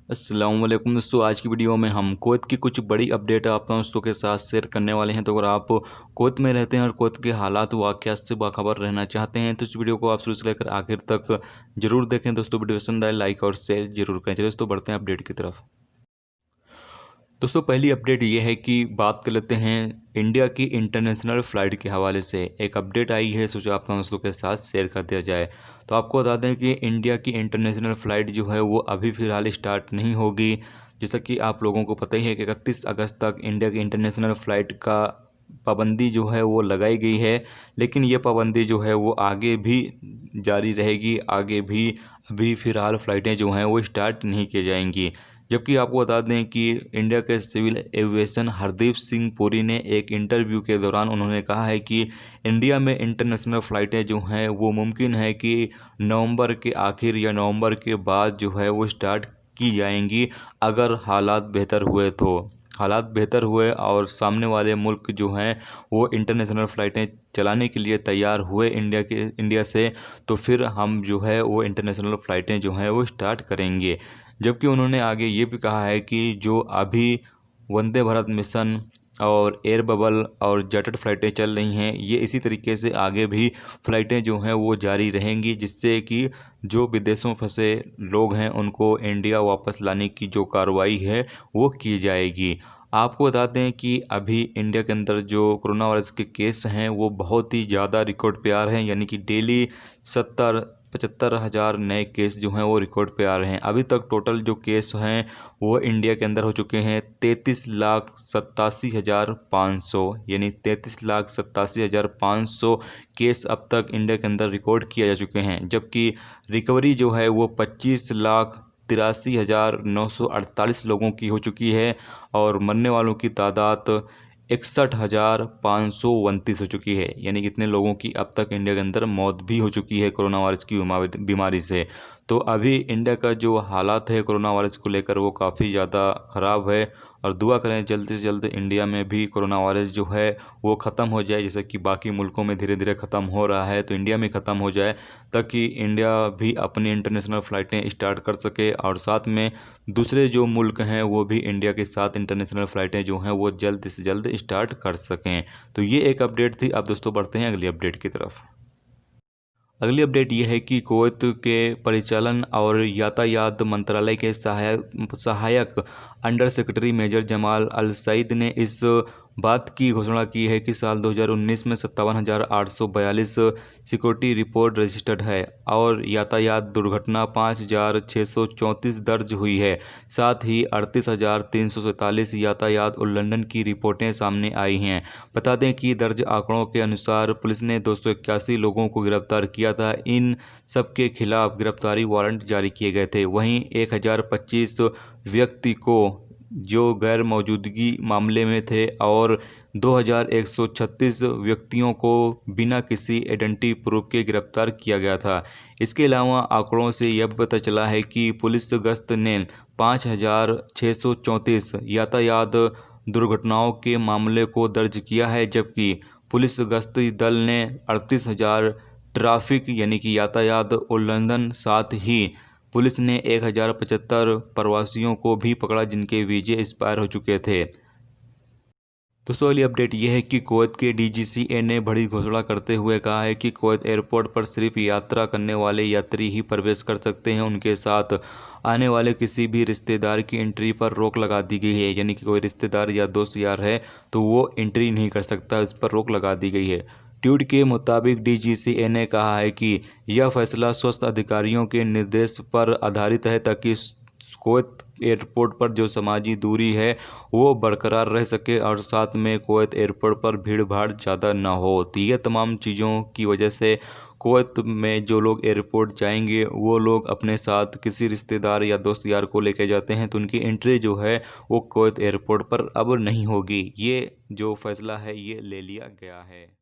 अस्सलाम वालेकुम दोस्तों। आज की वीडियो में हम कुवैत की कुछ बड़ी अपडेट आप दोस्तों के साथ शेयर करने वाले हैं। तो अगर आप कुवैत में रहते हैं और कुवैत के हालात वाक़यात से बाखबर रहना चाहते हैं तो इस वीडियो को आप शुरू से लेकर आखिर तक जरूर देखें। दोस्तों वीडियो पसंद आए लाइक और शेयर जरूर करें। चलिए दोस्तों बढ़ते हैं अपडेट की तरफ। दोस्तों पहली अपडेट ये है कि बात कर लेते हैं इंडिया की इंटरनेशनल फ़्लाइट के हवाले से। एक अपडेट आई है, सोचा आप दोस्तों के साथ शेयर कर दिया जाए। तो आपको बता दें कि इंडिया की इंटरनेशनल फ़्लाइट जो है वो अभी फ़िलहाल स्टार्ट नहीं होगी। जैसा कि आप लोगों को पता ही है कि 31 अगस्त तक इंडिया की इंटरनेशनल फ़्लाइट का पाबंदी जो है वो लगाई गई है। लेकिन ये पाबंदी जो है वो आगे भी जारी रहेगी, आगे भी अभी फ़िलहाल फ़्लाइटें जो हैं वो स्टार्ट नहीं की जाएंगी। जबकि आपको बता दें कि इंडिया के सिविल एविएशन हरदीप सिंह पुरी ने एक इंटरव्यू के दौरान उन्होंने कहा है कि इंडिया में इंटरनेशनल फ़्लाइटें जो हैं वो मुमकिन है कि नवंबर के आखिर या नवंबर के बाद जो है वो स्टार्ट की जाएंगी, अगर हालात बेहतर हुए तो। हालात बेहतर हुए और सामने वाले मुल्क जो हैं वो इंटरनेशनल फ़्लाइटें चलाने के लिए तैयार हुए इंडिया से, तो फिर हम जो है वो इंटरनेशनल फ़्लाइटें जो हैं वो स्टार्ट करेंगे। जबकि उन्होंने आगे ये भी कहा है कि जो अभी वंदे भारत मिशन और एयर बबल और जेटेड फ़्लाइटें चल रही हैं, ये इसी तरीके से आगे भी फ़्लाइटें जो हैं वो जारी रहेंगी, जिससे कि जो विदेशों फंसे लोग हैं उनको इंडिया वापस लाने की जो कार्रवाई है वो की जाएगी। आपको बता दें कि अभी इंडिया के अंदर जो कोरोना वायरस के केस हैं वो बहुत ही ज़्यादा रिकॉर्ड पे आ रहे हैं, यानी कि डेली 75,000 नए केस जो हैं वो रिकॉर्ड पे आ रहे हैं। अभी तक टोटल जो केस हैं वो इंडिया के अंदर हो चुके हैं 33,87,500, यानी 33,87,500 केस अब तक इंडिया के अंदर रिकॉर्ड किए जा चुके हैं। जबकि रिकवरी जो है वो 25,83,948 लोगों की हो चुकी है और मरने वालों की तादाद 61,529 हो चुकी है। यानी कितने लोगों की अब तक इंडिया के अंदर मौत भी हो चुकी है कोरोना वायरस की बीमारी से। तो अभी इंडिया का जो हालात है कोरोना वायरस को लेकर वो काफ़ी ज़्यादा ख़राब है और दुआ करें जल्द से जल्द इंडिया में भी कोरोना वायरस जो है वो ख़त्म हो जाए। जैसे कि बाकी मुल्कों में धीरे धीरे ख़त्म हो रहा है तो इंडिया में ख़त्म हो जाए, ताकि इंडिया भी अपनी इंटरनेशनल फ़्लाइटें स्टार्ट कर सके और साथ में दूसरे जो मुल्क हैं वो भी इंडिया के साथ इंटरनेशनल फ़्लाइटें जो हैं वो जल्द से जल्द स्टार्ट कर सकें। तो ये एक अपडेट थी। अब दोस्तों बढ़ते हैं अगली अपडेट की तरफ। अगली अपडेट ये है कि कुवैत के परिचालन और यातायात मंत्रालय के सहायक अंडर सेक्रेटरी मेजर जमाल अल सईद ने इस बात की घोषणा की है कि साल 2019 में 57,842 सिक्योरिटी रिपोर्ट रजिस्टर्ड है और यातायात दुर्घटना 5,634 दर्ज हुई है। साथ ही 38,347 यातायात उल्लंघन की रिपोर्टें सामने आई हैं। बता दें कि दर्ज आंकड़ों के अनुसार पुलिस ने 281 लोगों को गिरफ्तार किया था। इन सबके खिलाफ गिरफ्तारी वारंट जारी किए गए थे। वहीं 1025 व्यक्ति को जो गैर मौजूदगी मामले में थे और 2,136 व्यक्तियों को बिना किसी आइडेंटिटी प्रूफ के गिरफ्तार किया गया था। इसके अलावा आंकड़ों से यह भी पता चला है कि पुलिस गश्त ने 5,634 यातायात दुर्घटनाओं के मामले को दर्ज किया है, जबकि पुलिस गश्ती दल ने 38,000 ट्रैफिक यानी कि यातायात उल्लंघन, साथ ही पुलिस ने 1,075 प्रवासियों को भी पकड़ा जिनके वीजे एक्सपायर हो चुके थे। दोस्तों अगली अपडेट यह है कि कुवैत के डीजीसीए ने बड़ी घोषणा करते हुए कहा है कि कुवैत एयरपोर्ट पर सिर्फ यात्रा करने वाले यात्री ही प्रवेश कर सकते हैं। उनके साथ आने वाले किसी भी रिश्तेदार की एंट्री पर रोक लगा दी गई है, यानी कि कोई रिश्तेदार या दोस्त यार है तो वो एंट्री नहीं कर सकता, इस पर रोक लगा दी गई है। ट्वीट के मुताबिक डीजीसीए ने कहा है कि यह फैसला स्वस्थ अधिकारियों के निर्देश पर आधारित है, ताकि कुवैत एयरपोर्ट पर जो समाजी दूरी है वो बरकरार रह सके और साथ में कुवैत एयरपोर्ट पर भीड़ भाड़ ज़्यादा ना हो। तो ये तमाम चीज़ों की वजह से कुवैत में जो लोग एयरपोर्ट जाएंगे वो लोग अपने साथ किसी रिश्तेदार या दोस्त यार को लेके जाते हैं तो उनकी एंट्री जो है वो कुवैत एयरपोर्ट पर अब नहीं होगी। ये जो फैसला है ये ले लिया गया है।